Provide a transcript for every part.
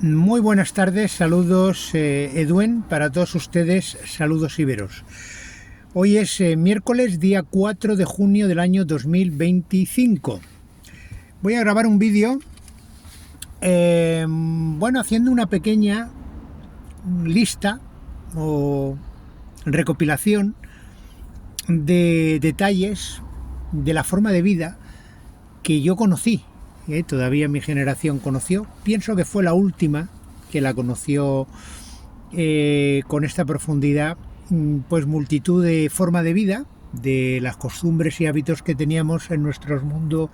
Muy buenas tardes, saludos Eduen, para todos ustedes, saludos íberos. Hoy es miércoles, día 4 de junio del año 2025. Voy a grabar un vídeo, haciendo una pequeña lista o recopilación de detalles de la forma de vida que yo conocí. Todavía mi generación conoció. Pienso que fue la última que la conoció con esta profundidad, pues multitud de forma de vida, de las costumbres y hábitos que teníamos en nuestro mundo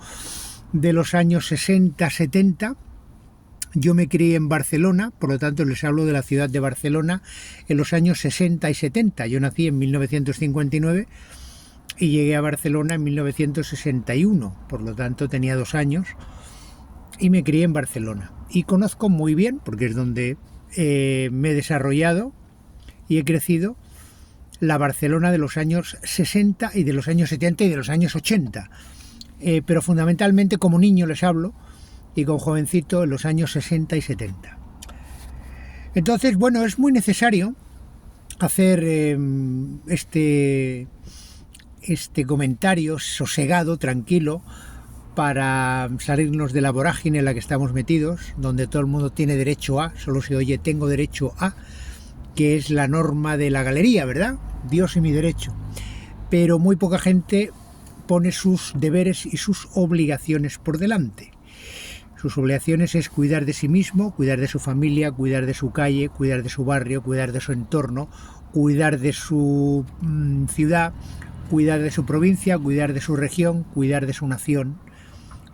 de los años 60, 70. Yo me crié en Barcelona, por lo tanto les hablo de la ciudad de Barcelona en los años 60 y 70. Yo nací en 1959 y llegué a Barcelona en 1961, por lo tanto tenía 2 años y me crié en Barcelona. Y conozco muy bien, porque es donde me he desarrollado y he crecido, la Barcelona de los años 60 y de los años 70 y de los años 80. Pero fundamentalmente como niño les hablo, y como jovencito en los años 60 y 70. Entonces, bueno, es muy necesario hacer este comentario sosegado, tranquilo, para salirnos de la vorágine en la que estamos metidos, donde todo el mundo tiene derecho a, solo se oye tengo derecho a, que es la norma de la galería, ¿verdad? Dios y mi derecho. Pero muy poca gente pone sus deberes y sus obligaciones por delante. Sus obligaciones es cuidar de sí mismo, cuidar de su familia, cuidar de su calle, cuidar de su barrio, cuidar de su entorno, cuidar de su ciudad, cuidar de su provincia, cuidar de su región, cuidar de su nación,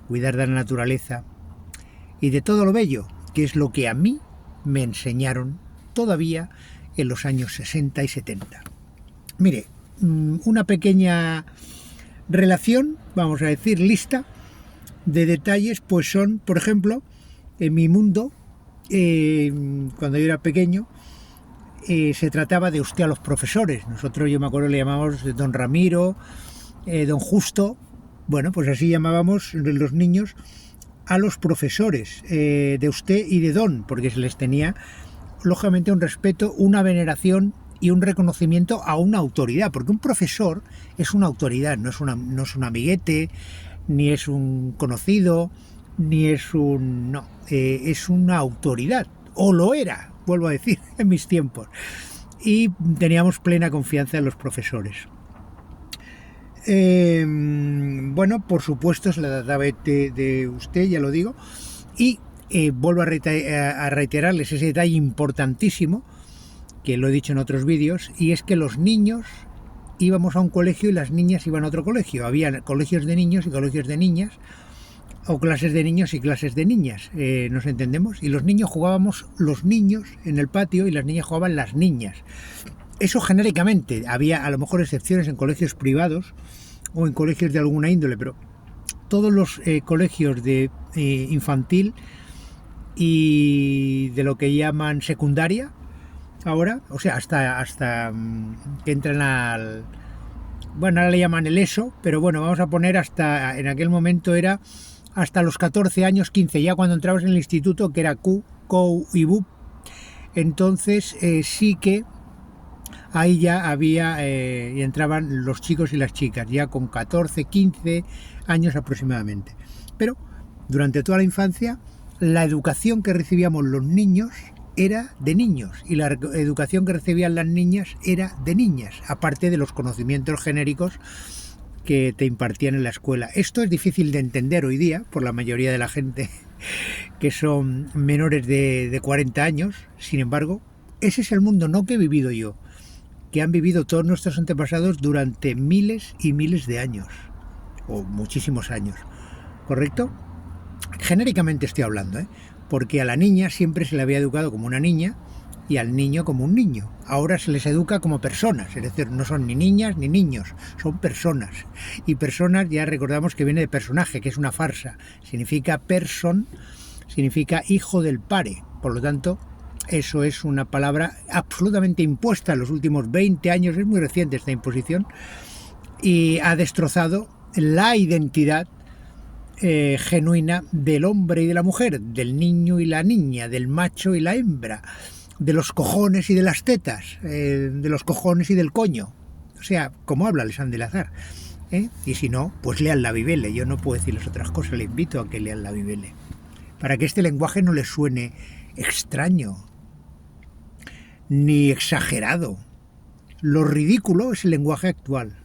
cuidar de la naturaleza y de todo lo bello, que es lo que a mí me enseñaron todavía en los años 60 y 70. Mire, una pequeña relación, vamos a decir, lista de detalles, pues son, por ejemplo, en mi mundo, cuando yo era pequeño, se trataba de usted a los profesores. Nosotros, yo me acuerdo, le llamábamos don Ramiro, don Justo. Bueno, pues así llamábamos los niños a los profesores, de usted y de don, porque se les tenía, lógicamente, un respeto, una veneración y un reconocimiento a una autoridad, porque un profesor es una autoridad, no es un amiguete, ni es un conocido, ni es un... no, es una autoridad, o lo era, vuelvo a decir, en mis tiempos, y teníamos plena confianza en los profesores. Bueno, por supuesto se la trataba de usted, ya lo digo, y vuelvo a reiterarles ese detalle importantísimo, que lo he dicho en otros vídeos, y es que los niños íbamos a un colegio y las niñas iban a otro colegio. Había colegios de niños y colegios de niñas, o clases de niños y clases de niñas, ¿nos entendemos? Y los niños jugábamos los niños en el patio y las niñas jugaban las niñas. Eso genéricamente, había a lo mejor excepciones en colegios privados o en colegios de alguna índole, pero todos los colegios de infantil y de lo que llaman secundaria ahora, o sea, hasta que entran al... bueno, ahora le llaman el ESO, pero bueno, vamos a poner hasta, en aquel momento era hasta los 14 años, 15, ya cuando entrabas en el instituto, que era Q, COU y BUP, entonces sí que ahí ya había, y entraban los chicos y las chicas, ya con 14, 15 años aproximadamente. Pero durante toda la infancia, la educación que recibíamos los niños era de niños y la educación que recibían las niñas era de niñas, aparte de los conocimientos genéricos que te impartían en la escuela. Esto es difícil de entender hoy día por la mayoría de la gente que son menores de 40 años, sin embargo, ese es el mundo no que he vivido yo, que han vivido todos nuestros antepasados durante miles y miles de años, o muchísimos años, ¿correcto? Genéricamente estoy hablando, porque a la niña siempre se le había educado como una niña y al niño como un niño. Ahora se les educa como personas, es decir, no son ni niñas ni niños, son personas. Y personas ya recordamos que viene de personaje, que es una farsa. Significa person, significa hijo del pare, por lo tanto... eso es una palabra absolutamente impuesta en los últimos 20 años, es muy reciente esta imposición, y ha destrozado la identidad genuina del hombre y de la mujer, del niño y la niña, del macho y la hembra, de los cojones y de las tetas, de los cojones y del coño. O sea, como habla Alexandre Lazar. Y si no, pues lean la Bibele. Yo no puedo decirles otras cosas, les invito a que lean la Bibele. Para que este lenguaje no les suene extraño, ni exagerado. Lo ridículo es el lenguaje actual.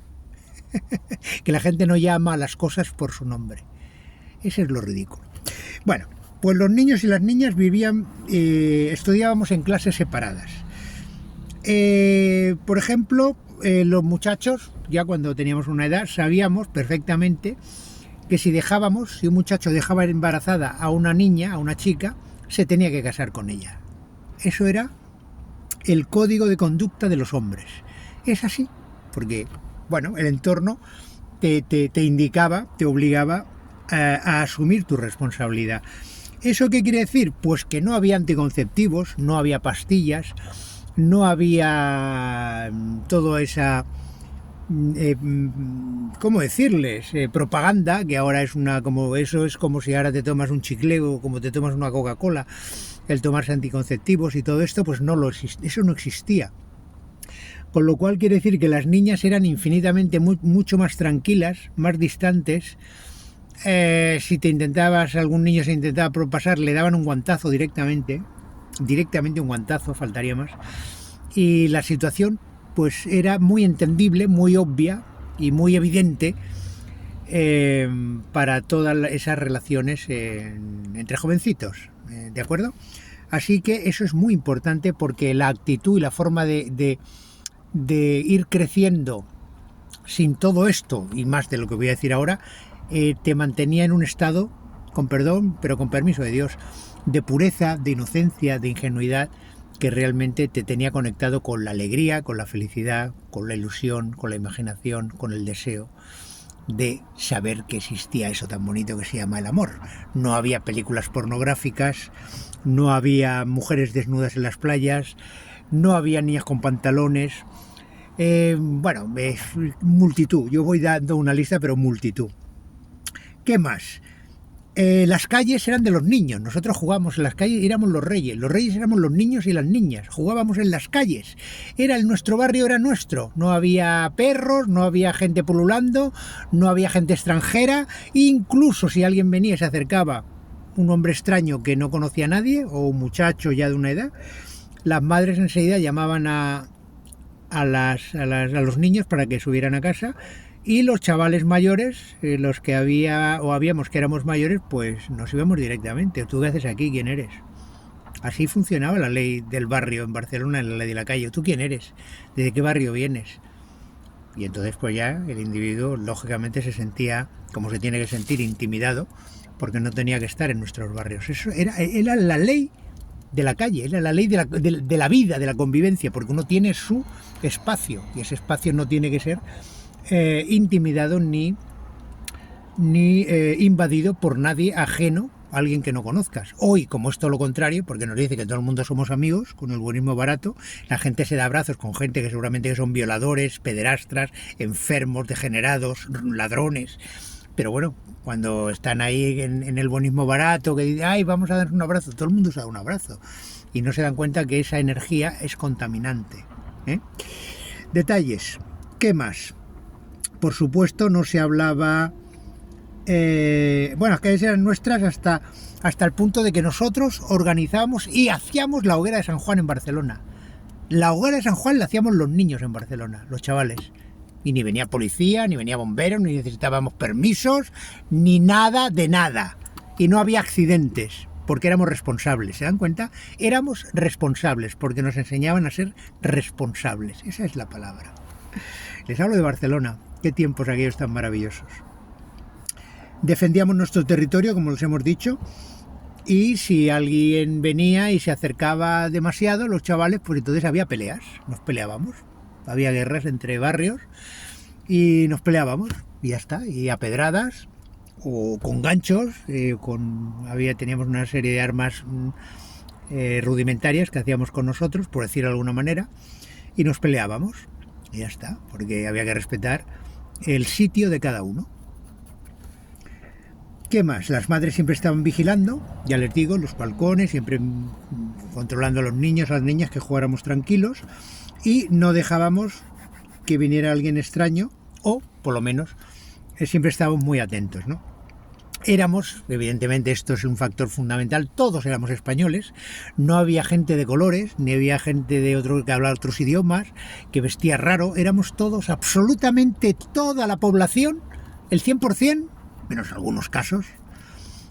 Que la gente no llama a las cosas por su nombre. Ese es lo ridículo. Bueno, pues los niños y las niñas vivían, estudiábamos en clases separadas. Por ejemplo, los muchachos, ya cuando teníamos una edad, sabíamos perfectamente que si un muchacho dejaba embarazada a una niña, a una chica, se tenía que casar con ella. Eso era el código de conducta de los hombres. Es así, porque, bueno, el entorno te indicaba, te obligaba a asumir tu responsabilidad. ¿Eso qué quiere decir? Pues que no había anticonceptivos, no había pastillas, no había toda esa, ¿cómo decirles? Propaganda, que ahora es eso es como si ahora te tomas un chicle o como te tomas una Coca-Cola, el tomarse anticonceptivos y todo esto, pues eso no existía. Con lo cual quiere decir que las niñas eran infinitamente mucho más tranquilas, más distantes. Si algún niño se intentaba propasar, le daban un guantazo directamente un guantazo, faltaría más. Y la situación pues era muy entendible, muy obvia y muy evidente para todas esas relaciones entre jovencitos, ¿de acuerdo? Así que eso es muy importante porque la actitud y la forma de ir creciendo sin todo esto y más de lo que voy a decir ahora, te mantenía en un estado, con perdón, pero con permiso de Dios, de pureza, de inocencia, de ingenuidad, que realmente te tenía conectado con la alegría, con la felicidad, con la ilusión, con la imaginación, con el deseo de saber que existía eso tan bonito que se llama el amor. No había películas pornográficas, no había mujeres desnudas en las playas, no había niñas con pantalones. Multitud. Yo voy dando una lista, pero multitud. ¿Qué más? Las calles eran de los niños. Nosotros jugábamos en las calles, éramos los reyes éramos los niños y las niñas, jugábamos en las calles, nuestro barrio era nuestro, no había perros, no había gente pululando, no había gente extranjera, incluso si alguien venía y se acercaba, un hombre extraño que no conocía a nadie, o un muchacho ya de una edad, las madres enseguida llamaban a los niños para que subieran a casa. Y los chavales mayores, los que habíamos que éramos mayores, pues nos íbamos directamente. ¿Tú qué haces aquí? ¿Quién eres? Así funcionaba la ley del barrio en Barcelona, la ley de la calle. ¿Tú quién eres? ¿Desde qué barrio vienes? Y entonces pues ya el individuo lógicamente se sentía, como se tiene que sentir, intimidado, porque no tenía que estar en nuestros barrios. Eso era la ley de la calle, era la ley de la vida, de la convivencia, porque uno tiene su espacio, y ese espacio no tiene que ser intimidado ni invadido por nadie ajeno, alguien que no conozcas. Hoy, como es todo lo contrario, porque nos dice que todo el mundo somos amigos, con el buenismo barato, la gente se da abrazos con gente que seguramente son violadores, pederastras, enfermos, degenerados, ladrones. Pero bueno, cuando están ahí en el buenismo barato, que dicen, ay, vamos a darnos un abrazo, todo el mundo se da un abrazo. Y no se dan cuenta que esa energía es contaminante. Detalles. ¿Qué más? Por supuesto, no se hablaba... las calles eran nuestras hasta el punto de que nosotros organizábamos y hacíamos la hoguera de San Juan en Barcelona. La hoguera de San Juan la hacíamos los niños en Barcelona, los chavales. Y ni venía policía, ni venía bombero, ni necesitábamos permisos, ni nada de nada. Y no había accidentes, porque éramos responsables. ¿Se dan cuenta? Éramos responsables, porque nos enseñaban a ser responsables. Esa es la palabra. Les hablo de Barcelona. Qué tiempos aquellos tan maravillosos. Defendíamos nuestro territorio, como les hemos dicho, y si alguien venía y se acercaba demasiado, los chavales, pues entonces había peleas, nos peleábamos. Había guerras entre barrios y nos peleábamos, y ya está, y a pedradas o con ganchos, teníamos una serie de armas rudimentarias que hacíamos con nosotros, por decirlo de alguna manera, y nos peleábamos, y ya está, porque había que respetar el sitio de cada uno. ¿Qué más? Las madres siempre estaban vigilando, ya les digo, los balcones, siempre controlando a los niños, a las niñas, que jugáramos tranquilos, y no dejábamos que viniera alguien extraño, o por lo menos siempre estábamos muy atentos, ¿no? Éramos, evidentemente esto es un factor fundamental, todos éramos españoles, no había gente de colores, ni había gente de otro que hablaba otros idiomas, que vestía raro, éramos todos, absolutamente toda la población, el 100%, menos algunos casos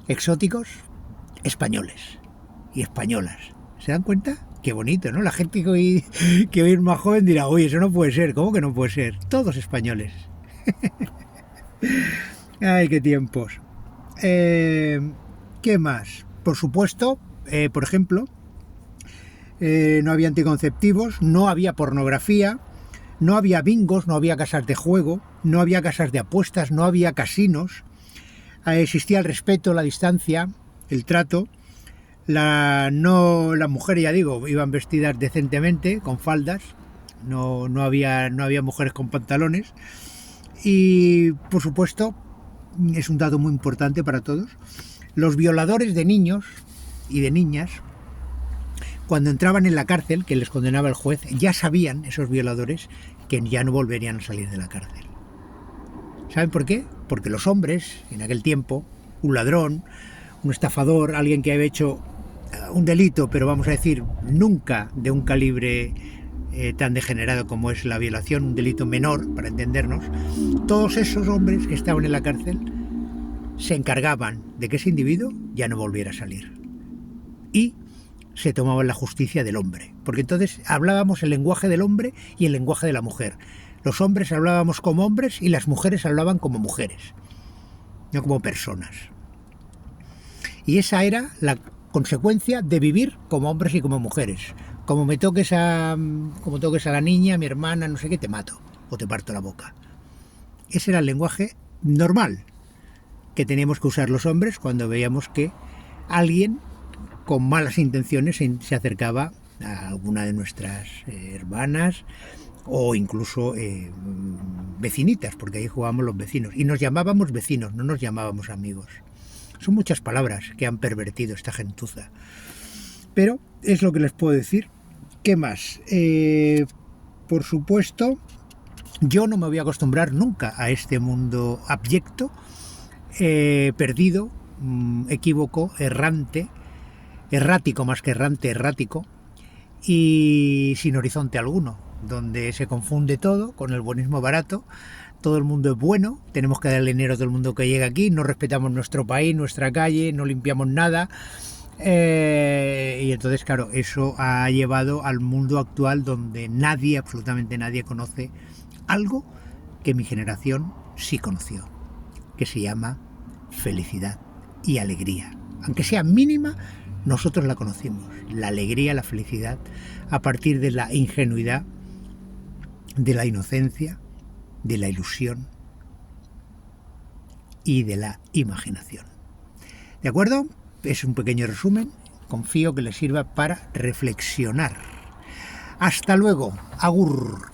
exóticos, españoles y españolas. ¿Se dan cuenta? Qué bonito, ¿no? La gente que hoy es más joven dirá, oye, eso no puede ser. ¿Cómo que no puede ser? Todos españoles. Ay, qué tiempos. ¿Qué más? Por supuesto, por ejemplo, no había anticonceptivos, no había pornografía, no había bingos, no había casas de juego, no había casas de apuestas, no había casinos. Existía el respeto, la distancia, el trato. Las mujeres, ya digo, iban vestidas decentemente, con faldas. No había mujeres con pantalones. Y, por supuesto, es un dato muy importante para todos, los violadores de niños y de niñas, cuando entraban en la cárcel, que les condenaba el juez, ya sabían, esos violadores, que ya no volverían a salir de la cárcel. ¿Saben por qué? Porque los hombres, en aquel tiempo, un ladrón, un estafador, alguien que había hecho un delito, pero vamos a decir, nunca de un calibre tan degenerado como es la violación, un delito menor, para entendernos, todos esos hombres que estaban en la cárcel se encargaban de que ese individuo ya no volviera a salir. Y se tomaban la justicia del hombre, porque entonces hablábamos el lenguaje del hombre y el lenguaje de la mujer. Los hombres hablábamos como hombres y las mujeres hablaban como mujeres, no como personas. Y esa era la consecuencia de vivir como hombres y como mujeres. Como toques a la niña, a mi hermana, no sé qué, te mato o te parto la boca. Ese era el lenguaje normal que teníamos que usar los hombres cuando veíamos que alguien con malas intenciones se acercaba a alguna de nuestras hermanas o incluso vecinitas, porque ahí jugábamos los vecinos. Y nos llamábamos vecinos, no nos llamábamos amigos. Son muchas palabras que han pervertido esta gentuza. Pero es lo que les puedo decir. ¿Qué más? Por supuesto, yo no me voy a acostumbrar nunca a este mundo abyecto, perdido, equívoco, errante, errático más que errante, errático, y sin horizonte alguno, donde se confunde todo con el buenismo barato. Todo el mundo es bueno, tenemos que darle dinero a todo el mundo que llega aquí, no respetamos nuestro país, nuestra calle, no limpiamos nada. Y entonces, claro, eso ha llevado al mundo actual donde nadie, absolutamente nadie, conoce algo que mi generación sí conoció, que se llama felicidad y alegría. Aunque sea mínima, nosotros la conocimos. La alegría, la felicidad, a partir de la ingenuidad, de la inocencia, de la ilusión y de la imaginación. ¿De acuerdo? Es un pequeño resumen. Confío que les sirva para reflexionar. Hasta luego. Agur.